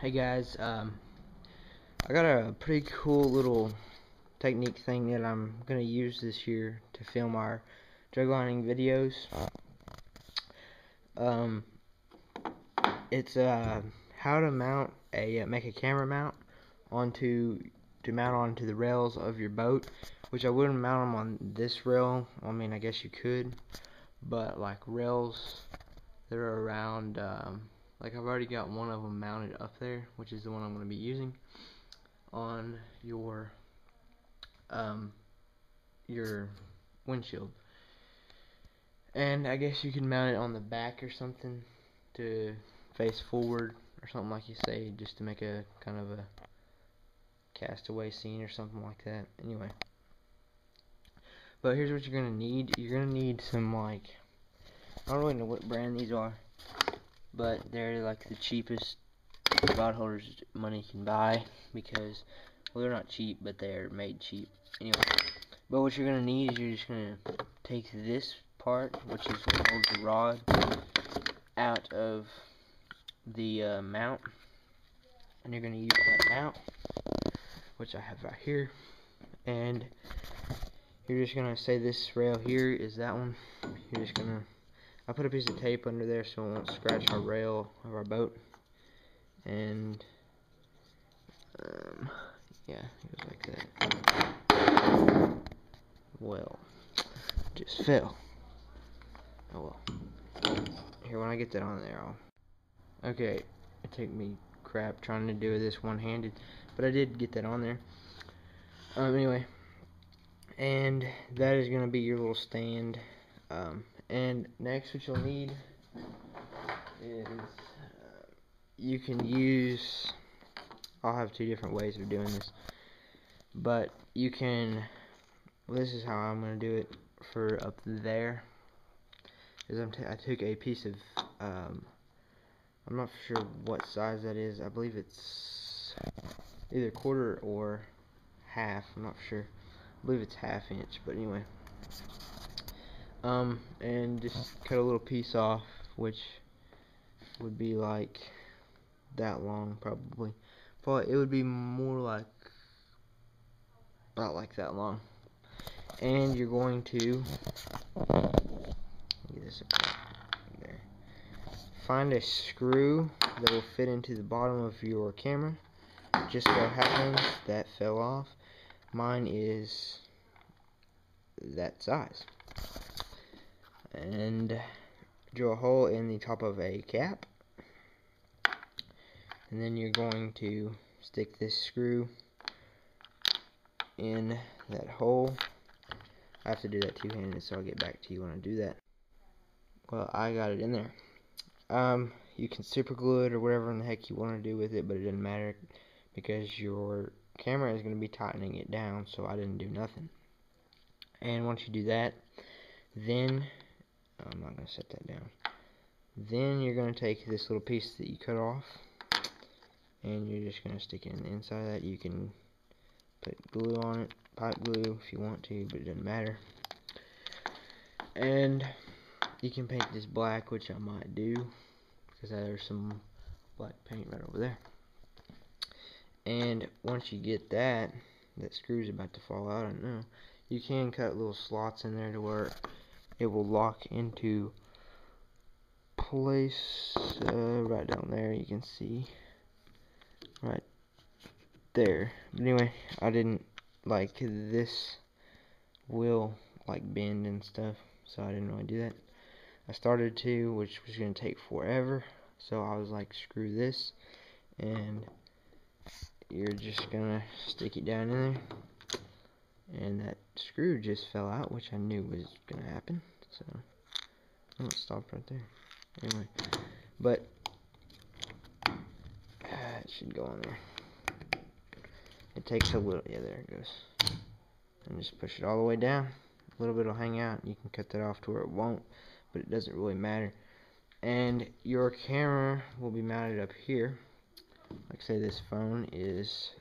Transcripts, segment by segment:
Hey guys, I got a pretty cool little technique thing that I'm gonna use this year to film our drug hunting videos. Um, it's how to mount make a camera mount to mount onto the rails of your boat, which I wouldn't mount them on this rail. I mean, I guess you could, but like rails that are around. Like I've already got one of them mounted up there, which is the one I'm going to be using on um, your windshield. And I guess you can mount it on the back or something to face forward or something like you say, just to make a kind of a castaway scene or something like that. Anyway, but here's what you're gonna need. You're gonna need some, like, I don't really know what brand these are, but they're like the cheapest rod holders money can buy, because, well, they're not cheap, but they're made cheap. Anyway, but what you're gonna need is you're just gonna take this part, which is what holds the rod, out of the mount, and you're gonna use that mount, which I have right here, and you're just gonna say this rail here is that one. You're just gonna, I put a piece of tape under there so it won't scratch our rail of our boat, and yeah, it goes like that. Well, just fell. Oh well. Here, when I get that on there, okay, it took me crap trying to do this one-handed, but I did get that on there. Anyway, and that is going to be your little stand. And next, what you'll need is you can use, I'll have two different ways of doing this, but you can, well, this is how I'm going to do it for up there, is I took a piece of, I'm not sure what size that is. I believe it's either quarter or half. I'm not sure. I believe it's ½ inch, but anyway. And just cut a little piece off, which would be like that long, probably. But it would be more like about like that long. And you're going to get this up there. Find a screw that will fit into the bottom of your camera. Just so happens that fell off. Mine is that size. And drill a hole in the top of a cap. And then you're going to stick this screw in that hole. I have to do that two-handed, so I'll get back to you when I do that. Well, I got it in there. You can super glue it or whatever in the heck you want to do with it, but it doesn't matter because your camera is going to be tightening it down, so I didn't do nothing. And once you do that, then I'm not going to set that down. Then you're going to take this little piece that you cut off, and you're just going to stick it in the inside of that. You can put glue on it, pipe glue if you want to, but it doesn't matter. And you can paint this black, which I might do, because there's some black paint right over there. And once you get that screw's about to fall out, I don't know, you can cut little slots in there to where it will lock into place. Right down there, you can see right there. But anyway, I didn't, like, this will like bend and stuff, so I didn't really do that. I started to, which was going to take forever, so I was like, screw this, and you're just gonna stick it down in there, and that screw just fell out, which I knew was gonna happen, so it stopped right there. Anyway, but it should go on there. It takes a little, yeah, there it goes, and just push it all the way down. A little bit will hang out. You can cut that off to where it won't, but it doesn't really matter. And your camera will be mounted up here. Like, say this phone is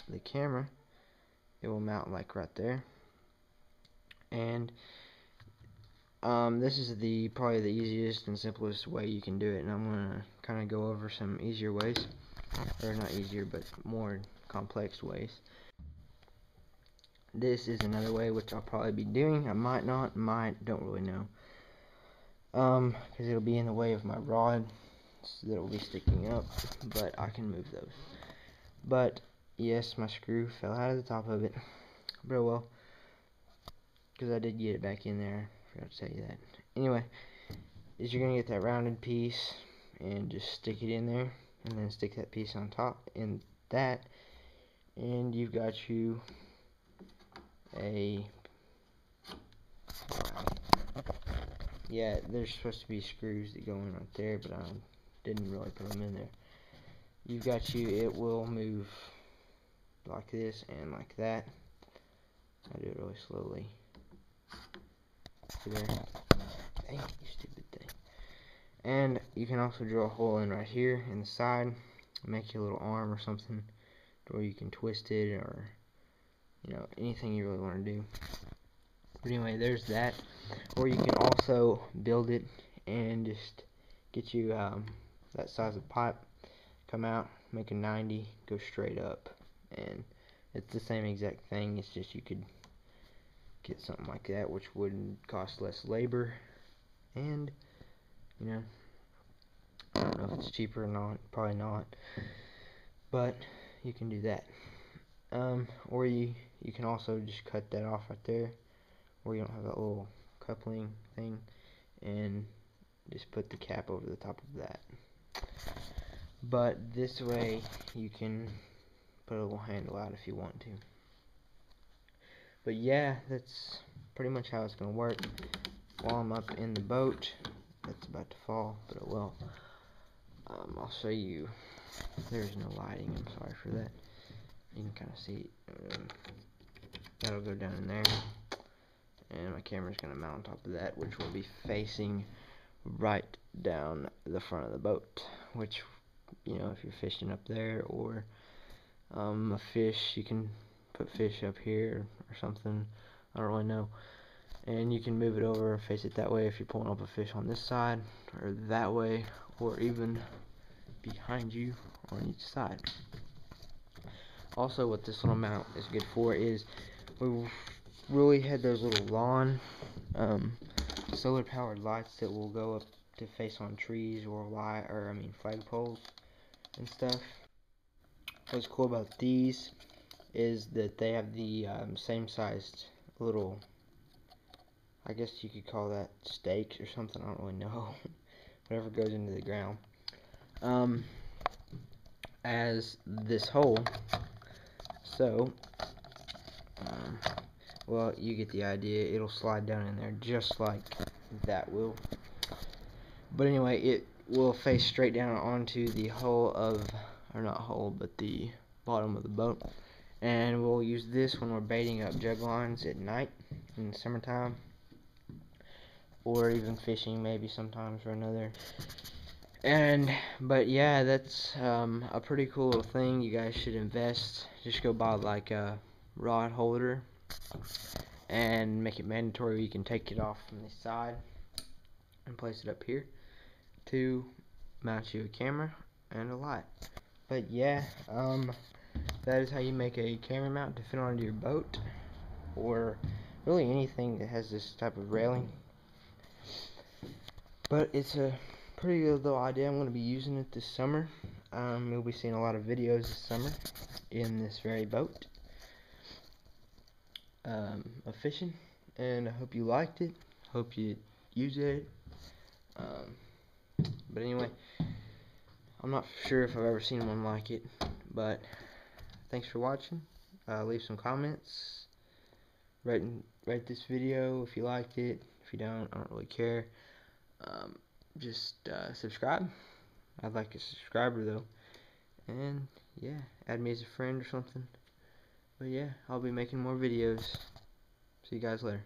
the camera, it will mount like right there. And this is probably the easiest and simplest way you can do it, and I'm gonna kind of go over some easier ways. or not easier, but more complex ways. This is another way which I'll probably be doing. I might not, don't really know. Because it'll be in the way of my rod, so that will be sticking up, but I can move those. But yes, my screw fell out of the top of it, but oh well, because I did get it back in there. I forgot to tell you that. Anyway, is you're gonna get that rounded piece and just stick it in there, and then stick that piece on top in that, and you've got you a, yeah, there's supposed to be screws that go in right there, but I didn't really put them in there. You've got you, it will move like this and like that. I do it really slowly. See there? Dang, you stupid thing. And you can also drill a hole in right here in the side, make your little arm or something, or you can twist it, or you know, anything you really want to do. But anyway, there's that. Or you can also build it and just get you that size of pipe, come out, make a 90, go straight up, and it's the same exact thing. It's just you could get something like that, which would cost less labor, and you know, I don't know if it's cheaper or not, probably not, but you can do that. Or you can also just cut that off right there, where you don't have that little coupling thing, and just put the cap over the top of that. But this way you can put a little handle out if you want to. But yeah, that's pretty much how it's going to work. While I'm up in the boat, that's about to fall, but oh well. I'll show you. There's no lighting, I'm sorry for that. You can kind of see that'll go down in there, and my camera's going to mount on top of that, which will be facing right down the front of the boat, which, you know, if you're fishing up there, or a fish, you can put fish up here or something, I don't really know, and you can move it over and face it that way if you're pulling up a fish on this side, or that way, or even behind you on each side. Also, what this little mount is good for is we really had those little lawn solar powered lights that will go up to face on trees or flagpoles and stuff. What's cool about these is that they have the same sized little, I guess you could call that stakes or something, I don't really know, whatever goes into the ground, as this hole. So well, you get the idea. It'll slide down in there just like that will. But anyway, it will face straight down onto the hull of, or not hull, but the bottom of the boat. And we'll use this when we're baiting up jug lines at night in the summertime, or even fishing maybe sometimes or another. But yeah, that's a pretty cool little thing. You guys should invest. Just go buy like a rod holder and make it mandatory. You can take it off from the side and place it up here to mount you a camera and a light. But yeah, that is how you make a camera mount to fit onto your boat, or really anything that has this type of railing. But it's a pretty good little idea. I'm going to be using it this summer. You'll be seeing a lot of videos this summer in this very boat of fishing, and I hope you liked it. Hope you use it. But anyway, I'm not sure if I've ever seen one like it, but thanks for watching. Leave some comments. Rate this video if you liked it. If you don't, I don't really care. Just subscribe. I'd like a subscriber though. And yeah, add me as a friend or something. But yeah, I'll be making more videos. See you guys later.